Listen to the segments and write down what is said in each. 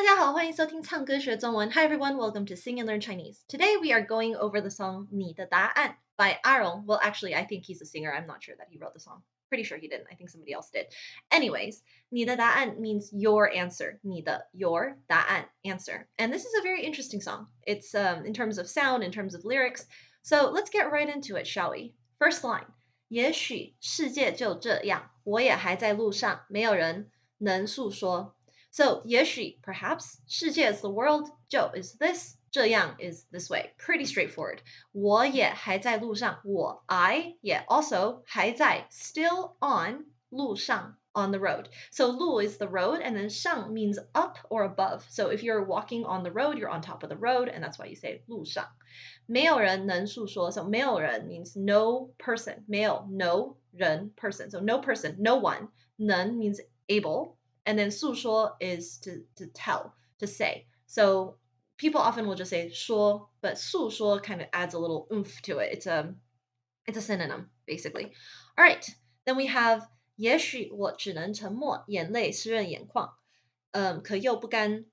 大家好，欢迎收听唱歌学中文。Hi everyone, welcome to Sing and Learn Chinese. Today we are going over the song 你的答案 by Aaron. Well, actually, I think he's a singer. I'm not sure that he wrote the song. Pretty sure he didn't. I think somebody else did. Anyways, 你的答案 means your answer. 你的 your 答案 answer. And this is a very interesting song. It's in terms of sound, in terms of lyrics. So let's get right into it, shall we? First line. 也许世界就这样，我也还在路上，没有人能诉说。So 也许 perhaps 世界 is the world, 就 is this, 这样 is this way. Pretty straightforward. 我也还在路上，我 I 也 also 还在 still on 路上 on the road. So 路 is the road and then 上 means up or above. So if you're walking on the road, you're on top of the road and that's why you say 路上。没有人能诉说 so 没有人 means no person. 没有 no 人 person. So no person, no one. 能 means able. And then 诉说 is to tell, to say. So people often will just say 说, but 诉说 kind of adds a little oomph to it. It's a synonym, basically. All right, then we have 也许我只能沉默，眼泪湿润眼眶，可又不甘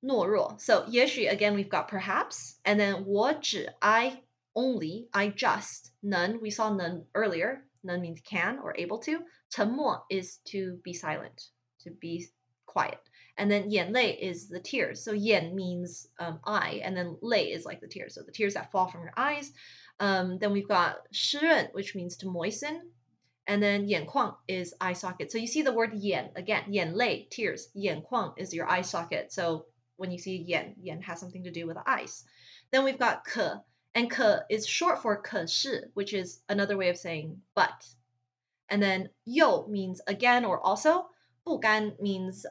懦弱. So 也许 again we've got perhaps, and then 我只 I only, I just, 能 we saw 能 earlier, 能 means can or able to. 沉默 is to be silent, to be quiet. And then 眼泪 is the tears. So 眼 means eye, and then 泪 is like the tears. So the tears that fall from your eyes. Then we've got 湿润, which means to moisten. And then 眼眶 is eye socket. So you see the word 眼 again. 眼泪, tears. 眼眶 is your eye socket. So when you see 眼 has something to do with the eyes. Then we've got 可, and 可 is short for 可是, which is another way of saying but. And then 又 means again or also. 不甘 means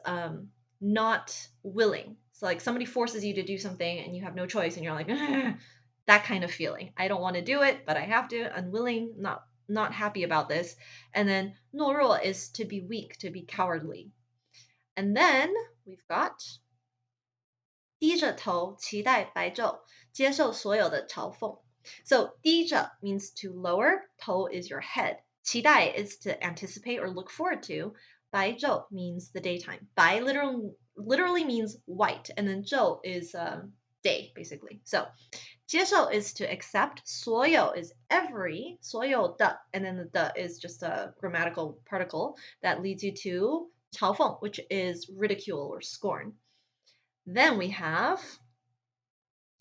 not willing. So like somebody forces you to do something and you have no choice and you're like, that kind of feeling. I don't want to do it, but I have to. Unwilling, not happy about this. And then 懦弱 is to be weak, to be cowardly. And then we've got 低着头期待白昼，接受所有的嘲讽. So 低着 means to lower, 头 is your head. 期待 is to anticipate or look forward to. 白昼 means the daytime. 白 literally means white, and then 昼 is day, basically. So 接受 is to accept, 所有 is every, 所有的, and then the is just a grammatical particle that leads you to 嘲讽, which is ridicule or scorn. Then we have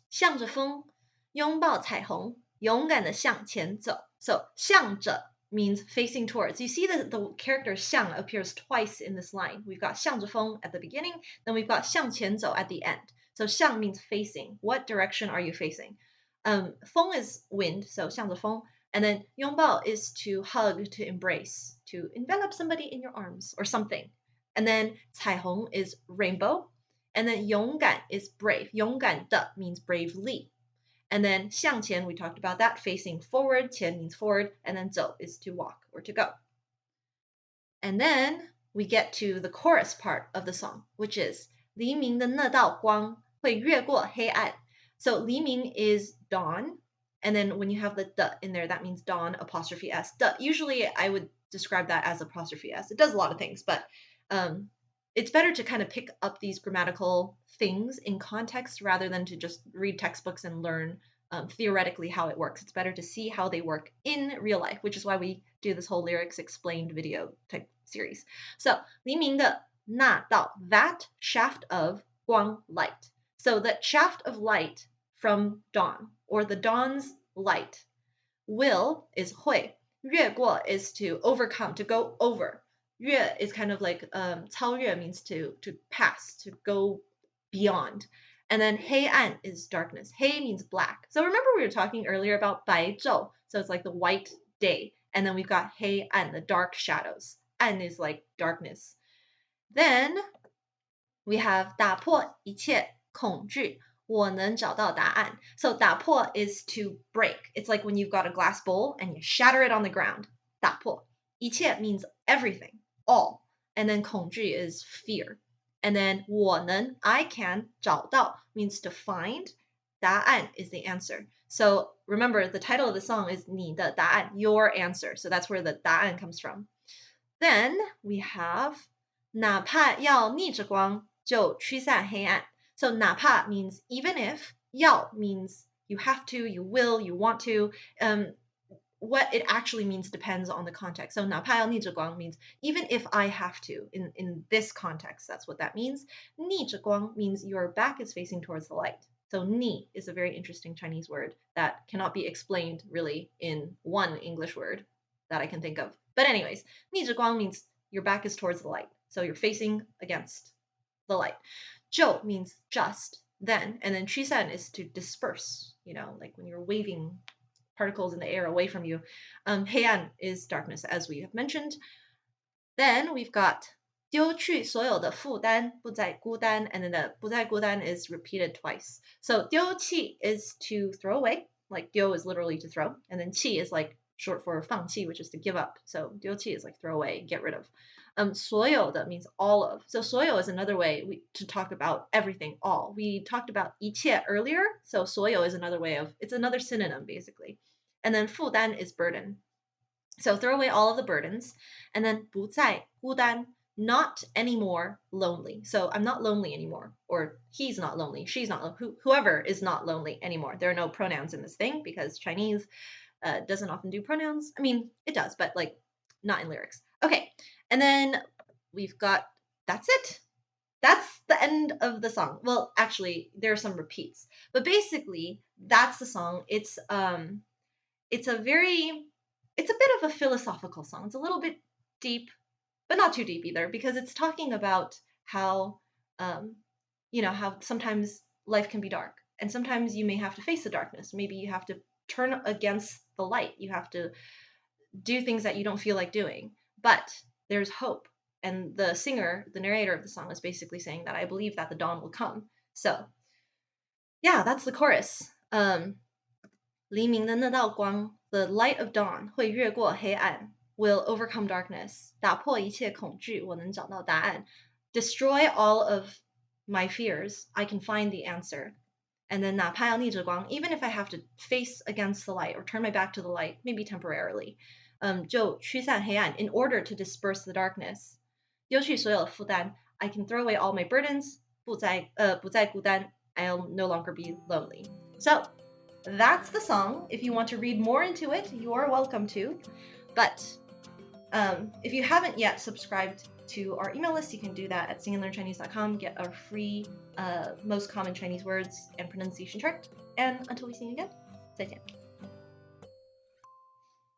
向着风，拥抱彩虹，勇敢地向前走. So 向着 means facing towards. You see that the character 向 appears twice in this line. We've got 向着风 at the beginning, then we've got 向前走 at the end. So 向 means facing. What direction are you facing? 风 is wind, so 向着风. And then 拥抱 is to hug, to embrace, to envelop somebody in your arms or something. And then 彩虹 is rainbow. And then 勇敢 is brave. 勇敢的 means bravely. And then 向前, we talked about that, facing forward. 前 means forward. And then 走 is to walk or to go. And then we get to the chorus part of the song, which is 黎明的那道光会越过黑暗. So 黎明 is dawn. And then when you have the 的 in there, that means dawn apostrophe s. 的, usually I would describe that as apostrophe s. It does a lot of things, but it's better to kind of pick up these grammatical things in context rather than to just read textbooks and learn theoretically how it works. It's better to see how they work in real life, which is why we do this whole lyrics explained video type series. So 黎明的那道, that shaft of 光 light. So the shaft of light from dawn, or the dawn's light. Will is 会. 越过 is to overcome, to go over. 越 is kind of like 超越 means to pass, to go beyond. And then 黑暗 is darkness. 黑 means black. So remember we were talking earlier about 白昼, so it's like the white day. And then we've got 黑暗, the dark shadows. 暗 is like darkness. Then we have 打破一切恐惧，我能找到答案. So 打破 is to break. It's like when you've got a glass bowl and you shatter it on the ground. 打破. 一切 means everything. All. And then 恐惧 is fear. And then 我能 I can 找到 means to find. 答案 is the answer. So remember the title of the song is 你的答案 your answer. So that's where the 答案 comes from. Then we have 哪怕要逆着光就驱散黑暗. So 哪怕 means even if, 要 means you have to, you will, you want to. What it actually means depends on the context. So 哪怕要逆着光 means even if I have to in this context, that's what that means. 逆着光 means your back is facing towards the light. So 逆 is a very interesting Chinese word that cannot be explained really in one English word that I can think of. But anyways, 逆着光 means your back is towards the light. So you're facing against the light. 就 means just, then, and then 驱散 is to disperse, like when you're waving particles in the air away from you. 黑暗 is darkness, as we have mentioned. Then we've got 丢去所有的负担，不再孤单, and then the 不再孤单 is repeated twice. So 丢弃 is to throw away, like 丢 is literally to throw, and then 弃 is like short for 放弃, which is to give up. So 丢弃 is like throw away, get rid of. 所有的 means all of. So 所有 is another way to talk about everything, all. We talked about 一切 earlier, so 所有 is another way of, it's another synonym basically. And then 负担 is burden. So throw away all of the burdens. And then 不再孤单, not anymore lonely. So I'm not lonely anymore, or he's not lonely, she's not, whoever is not lonely anymore. There are no pronouns in this thing because Chinese doesn't often do pronouns. I mean, it does, but like not in lyrics. Okay, and then we've got, that's it. That's the end of the song. Well, actually, there are some repeats, but basically, that's the song. It's a bit of a philosophical song. It's a little bit deep, but not too deep either, because it's talking about how, how sometimes life can be dark, and sometimes you may have to face the darkness. Maybe you have to turn against the light. You have to do things that you don't feel like doing, but there's hope. And the singer, the narrator of the song, is basically saying that I believe that the dawn will come. So, yeah, that's the chorus. 黎明的那道光, the light of dawn 会越过黑暗, will overcome darkness. 打破一切恐惧, 我能找到答案. Destroy all of my fears, I can find the answer. And then 哪怕要逆着光, even if I have to face against the light or turn my back to the light, maybe temporarily. 就驱散黑暗, in order to disperse the darkness. 丢去所有的负担, I can throw away all my burdens. 不再孤单, I'll no longer be lonely. So that's the song. If you want to read more into it, you are welcome to. But if you haven't yet subscribed to our email list, you can do that at singandlearnchinese.com. Get our free most common Chinese words and pronunciation chart. And until we see you again, 再见.